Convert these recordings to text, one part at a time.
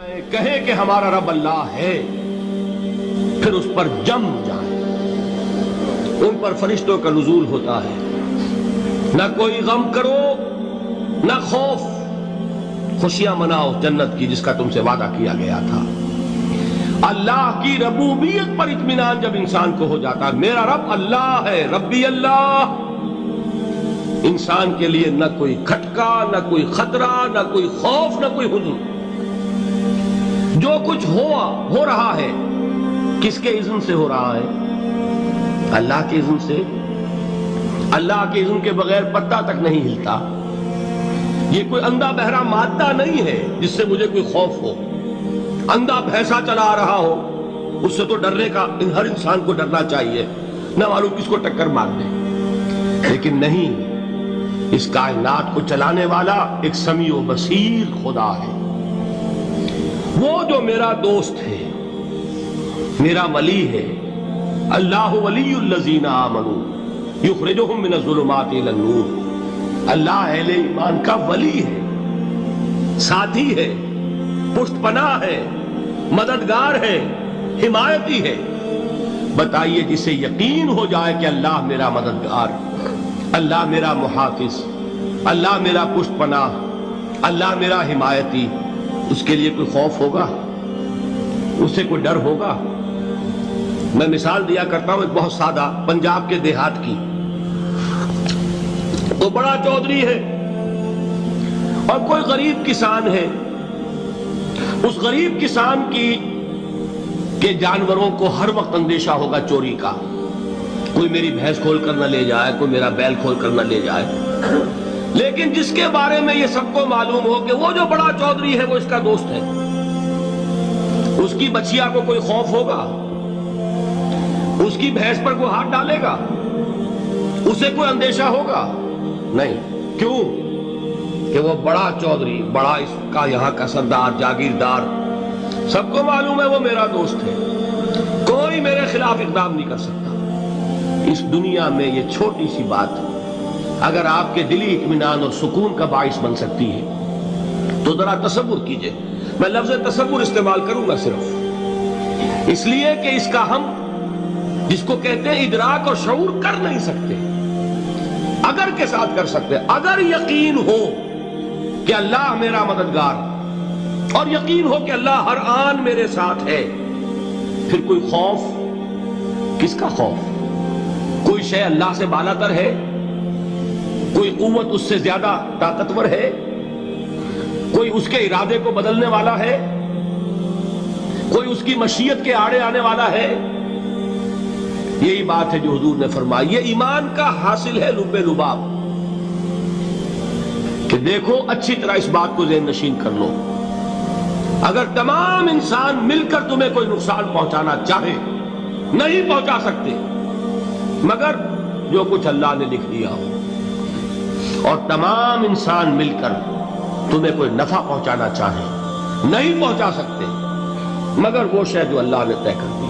کہیں کہ ہمارا رب اللہ ہے، پھر اس پر جم جائیں، ان پر فرشتوں کا نزول ہوتا ہے، نہ کوئی غم کرو نہ خوف، خوشیاں مناؤ جنت کی جس کا تم سے وعدہ کیا گیا تھا۔ اللہ کی ربوبیت پر اطمینان جب انسان کو ہو جاتا ہے، میرا رب اللہ ہے، ربی اللہ، انسان کے لیے نہ کوئی کھٹکا، نہ کوئی خطرہ، نہ کوئی خوف، نہ کوئی حزن۔ جو کچھ ہو رہا ہے کس کے اذن سے ہو رہا ہے؟ اللہ کے اذن سے۔ اللہ کے اذن کے بغیر پتا تک نہیں ہلتا۔ یہ کوئی اندھا بہرا مادہ نہیں ہے جس سے مجھے کوئی خوف ہو۔ اندھا بھینسا چلا رہا ہو اس سے تو ڈرنے کا ہر انسان کو ڈرنا چاہیے، نہ معلوم کس کو ٹکر مار دے۔ لیکن نہیں، اس کائنات کو چلانے والا ایک سمیع و بصیر خدا ہے۔ وہ جو میرا دوست ہے، میرا ولی ہے، اللہ ولی الذین آمنوا یخرجہم من الظلمات الی النور۔ اللہ اہل ایمان کا ولی ہے، ساتھی ہے، پشت پناہ ہے، مددگار ہے، حمایتی ہے۔ بتائیے جسے یقین ہو جائے کہ اللہ میرا مددگار، اللہ میرا محافظ، اللہ میرا پشت پناہ، اللہ میرا حمایتی، اس کے لیے کوئی خوف ہوگا؟ اس سے کوئی ڈر ہوگا؟ میں مثال دیا کرتا ہوں ایک بہت سادہ، پنجاب کے دیہات کی۔ وہ بڑا چودھری ہے اور کوئی غریب کسان ہے۔ اس غریب کسان کے جانوروں کو ہر وقت اندیشہ ہوگا چوری کا، کوئی میری بھینس کھول کر نہ لے جائے، کوئی میرا بیل کھول کر نہ لے جائے۔ لیکن جس کے بارے میں یہ سب کو معلوم ہو کہ وہ جو بڑا چودھری ہے وہ اس کا دوست ہے، اس کی بچیا کو کوئی خوف ہوگا؟ اس کی بھینس پر کوئی ہاتھ ڈالے گا؟ اسے کوئی اندیشہ ہوگا؟ نہیں۔ کیوں؟ کہ وہ بڑا چودھری، بڑا اس کا یہاں کا سردار، جاگیردار، سب کو معلوم ہے وہ میرا دوست ہے، کوئی میرے خلاف اقدام نہیں کر سکتا۔ اس دنیا میں یہ چھوٹی سی بات اگر آپ کے دلی اطمینان اور سکون کا باعث بن سکتی ہے تو ذرا تصور کیجئے۔ میں لفظ تصور استعمال کروں گا صرف اس لیے کہ اس کا ہم جس کو کہتے ہیں ادراک اور شعور کر نہیں سکتے، اگر کے ساتھ کر سکتے۔ اگر یقین ہو کہ اللہ میرا مددگار اور یقین ہو کہ اللہ ہر آن میرے ساتھ ہے، پھر کوئی خوف؟ کس کا خوف؟ کوئی شے اللہ سے بالا تر ہے؟ کوئی قوت اس سے زیادہ طاقتور ہے؟ کوئی اس کے ارادے کو بدلنے والا ہے؟ کوئی اس کی مشیت کے آڑے آنے والا ہے؟ یہی بات ہے جو حضور نے فرمائی۔ یہ ایمان کا حاصل ہے لب لباب، کہ دیکھو اچھی طرح اس بات کو ذہن نشین کر لو، اگر تمام انسان مل کر تمہیں کوئی نقصان پہنچانا چاہے نہیں پہنچا سکتے، مگر جو کچھ اللہ نے لکھ دیا ہو، اور تمام انسان مل کر تمہیں کوئی نفع پہنچانا چاہے نہیں پہنچا سکتے، مگر وہ شے جو اللہ نے طے کر دی۔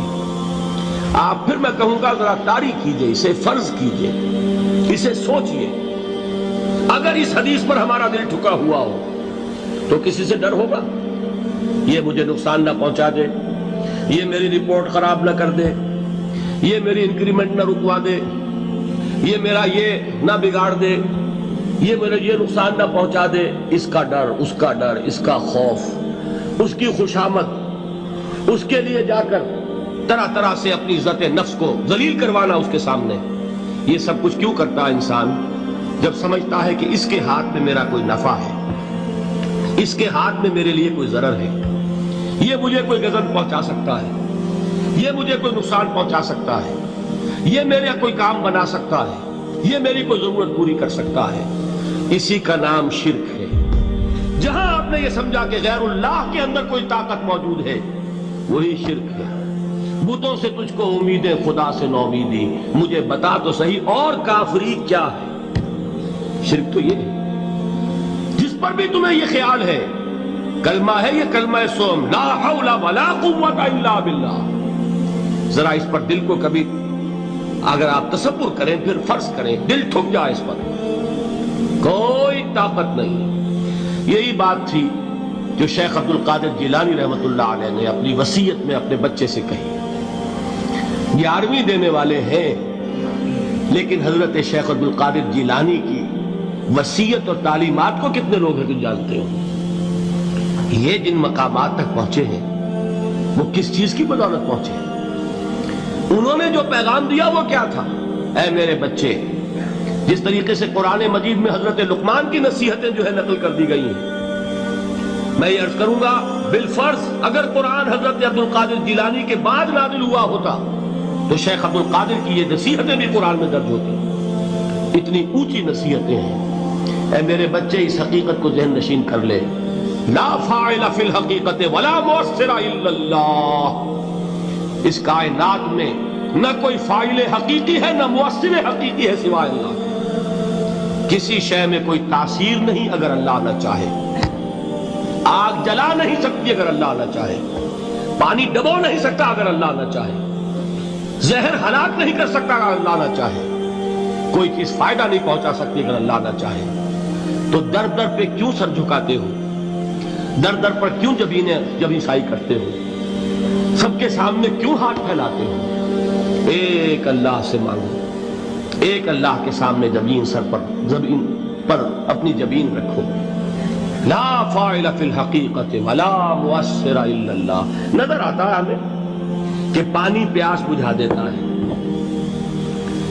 آپ پھر میں کہوں گا ذرا طاری کیجئے، اسے فرض کیجئے، اسے سوچئے۔ اگر اس حدیث پر ہمارا دل ٹھکا ہوا ہو تو کسی سے ڈر ہوگا؟ یہ مجھے نقصان نہ پہنچا دے، یہ میری رپورٹ خراب نہ کر دے، یہ میری انکریمنٹ نہ رکوا دے، یہ میرا یہ نہ بگاڑ دے، یہ میرے یہ نقصان نہ پہنچا دے۔ اس کا ڈر، اس کا ڈر، اس کا خوف، اس کی خوشامد، اس کے لیے جا کر طرح طرح سے اپنی عزت نفس کو ذلیل کروانا اس کے سامنے، یہ سب کچھ کیوں کرتا ہے انسان؟ جب سمجھتا ہے کہ اس کے ہاتھ میں میرا کوئی نفع ہے، اس کے ہاتھ میں میرے لیے کوئی ضرر ہے، یہ مجھے کوئی غضب پہنچا سکتا ہے، یہ مجھے کوئی نقصان پہنچا سکتا ہے، یہ میرا کوئی کام بنا سکتا ہے، یہ میری کوئی ضرورت پوری کر سکتا ہے، اسی کا نام شرک ہے۔ جہاں آپ نے یہ سمجھا کہ غیر اللہ کے اندر کوئی طاقت موجود ہے، وہی شرک ہے۔ بتوں سے تجھ کو امیدیں، خدا سے نومیدی، مجھے بتا تو صحیح اور کافری کیا ہے؟ شرک تو یہ ہے جس پر بھی تمہیں یہ خیال ہے، کلمہ ہے یہ کلمہ سوم، لا حول ولا قوت الا باللہ۔ ذرا اس پر دل کو کبھی اگر آپ تصور کریں، پھر فرض کریں، دل ٹھک جائے اس پر، کوئی طاقت نہیں۔ یہی بات تھی جو شیخ عبد القادر جیلانی رحمۃ اللہ علیہ نے اپنی وصیت میں اپنے بچے سے کہی. 11ویں دینے والے ہیں، لیکن حضرت شیخ عبد القادر جیلانی کی وصیت اور تعلیمات کو کتنے لوگ ہیں کہ جانتے ہو؟ یہ جن مقامات تک پہنچے ہیں وہ کس چیز کی بدولت پہنچے ہیں؟ انہوں نے جو پیغام دیا وہ کیا تھا؟ اے میرے بچے، جس طریقے سے قرآن مجید میں حضرت لقمان کی نصیحتیں جو ہے نقل کر دی گئی ہیں، میں یہ عرض کروں گا بالفرض اگر قرآن حضرت عبد القادر جیلانی کے بعد نازل ہوا ہوتا تو شیخ عبد القادر کی یہ نصیحتیں بھی قرآن میں درج ہوتی. اتنی اونچی نصیحتیں ہیں. اے میرے بچے، اس حقیقت کو ذہن نشین کر لے، لا فاعل فی الحقیقت ولا مؤثر الا اللہ. اس کائنات میں نہ کوئی فاعل حقیقی ہے نہ مؤثر حقیقی ہے سوائے اللہ. کسی شے میں کوئی تاثیر نہیں اگر اللہ نہ چاہے. آگ جلا نہیں سکتی اگر اللہ نہ چاہے. پانی ڈبو نہیں سکتا اگر اللہ نہ چاہے. زہر ہلاک نہیں کر سکتا اگر اللہ نہ چاہے. کوئی چیز فائدہ نہیں پہنچا سکتی اگر اللہ نہ چاہے. تو در در پہ کیوں سر جھکاتے ہو؟ در در پر کیوں جبیں سائی کرتے ہو؟ سب کے سامنے کیوں ہاتھ پھیلاتے ہو؟ ایک اللہ سے مانگو، ایک اللہ کے سامنے زمین پر اپنی جبین رکھو. لا فاعل فی الحقیقت ولا مؤثر الا اللہ. نظر آتا ہے ہمیں کہ پانی پیاس بجھا دیتا ہے.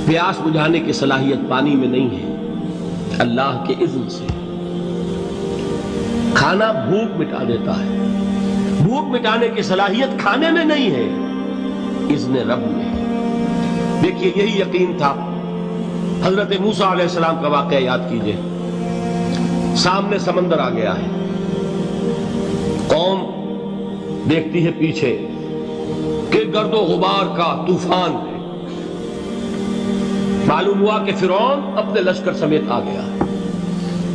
پیاس بجھانے کی صلاحیت پانی میں نہیں ہے، اللہ کے اذن سے. کھانا بھوک مٹا دیتا ہے، بھوک مٹانے کی صلاحیت کھانے میں نہیں ہے، اذن رب میں. دیکھیے یہی یقین تھا. حضرت موسیٰ علیہ السلام کا واقعہ یاد کیجئے. سامنے سمندر آ گیا ہے، قوم دیکھتی ہے پیچھے کہ گرد و غبار کا طوفان ہے. معلوم ہوا کہ فرعون اپنے لشکر سمیت آ گیا.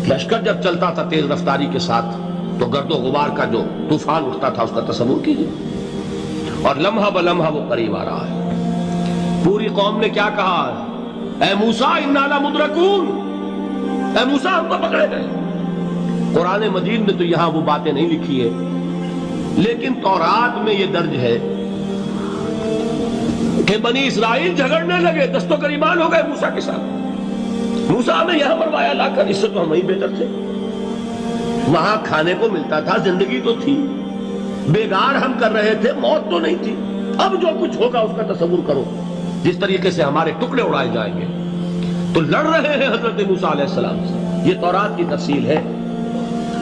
لشکر جب چلتا تھا تیز رفتاری کے ساتھ تو گرد و غبار کا جو طوفان اٹھتا تھا اس کا تصور کیجیے. اور لمحہ بلمحہ وہ قریب آ رہا ہے. پوری قوم نے کیا کہا؟ اے موسیٰ انا لمدرکون، اے موسیٰ ہم کو پکڑے گئے. قرآن مجید میں تو یہاں وہ باتیں نہیں لکھی ہے، لیکن تورات میں یہ درج ہے کہ بنی اسرائیل جھگڑنے لگے، دست و گریبان ہو گئے موسیٰ کے ساتھ. موسیٰ نے یہاں مروایا لا کر، اس سے تو ہم ہی بہتر تھے. وہاں کھانے کو ملتا تھا، زندگی تو تھی، بیگار ہم کر رہے تھے، موت تو نہیں تھی. اب جو کچھ ہوگا اس کا تصور کرو، جس طریقے سے ہمارے ٹکڑے اڑائے جائیں گے. تو لڑ رہے ہیں حضرت موسیٰ علیہ السلام سے. یہ تورات کی تفصیل ہے.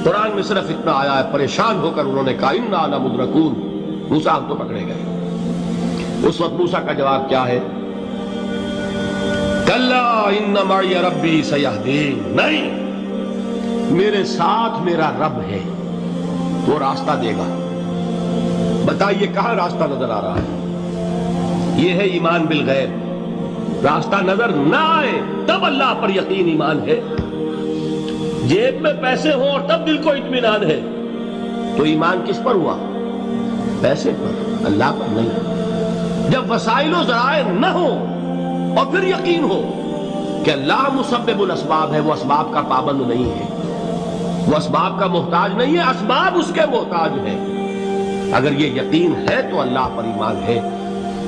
قرآن میں صرف اتنا آیا ہے، پریشان ہو کر انہوں نے کہا انا لمدرکون، موسیٰ ہم تو پکڑے گئے. اس وقت موسیٰ کا جواب کیا ہے؟ کلا ان معی ربی سیہدین. نہیں، میرے ساتھ میرا رب ہے، وہ راستہ دے گا. بتائیے کہاں راستہ نظر آ رہا ہے؟ یہ ہے ایمان بالغیب. راستہ نظر نہ آئے تب اللہ پر یقین ایمان ہے. جیب میں پیسے ہوں اور تب دل کو اطمینان ہے تو ایمان کس پر ہوا؟ پیسے پر، اللہ پر نہیں. جب وسائل و ذرائع نہ ہو اور پھر یقین ہو کہ اللہ مسبب الاسباب ہے، وہ اسباب کا پابند نہیں ہے، وہ اسباب کا محتاج نہیں ہے، اسباب اس کے محتاج ہے. اگر یہ یقین ہے تو اللہ پر ایمان ہے.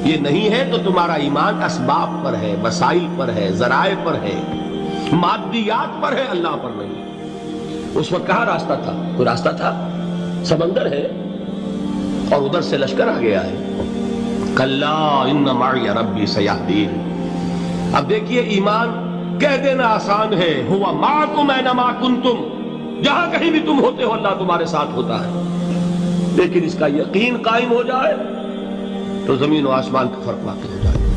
یہ نہیں ہے تو تمہارا ایمان اسباب پر ہے، وسائل پر ہے، ذرائع پر ہے، مادیات پر ہے، اللہ پر نہیں. اس وقت کہاں راستہ تھا؟ کوئی راستہ تھا؟ سمندر ہے اور ادھر سے لشکر آ گیا ہے. کلا ان معی ربی سیہدین. اب دیکھیے ایمان کہہ دینا آسان ہے، ہوا معکم اینما کنتم، جہاں کہیں بھی تم ہوتے ہو اللہ تمہارے ساتھ ہوتا ہے. لیکن اس کا یقین قائم ہو جائے تو زمین و آسمان کا فرق واقع ہو جائے.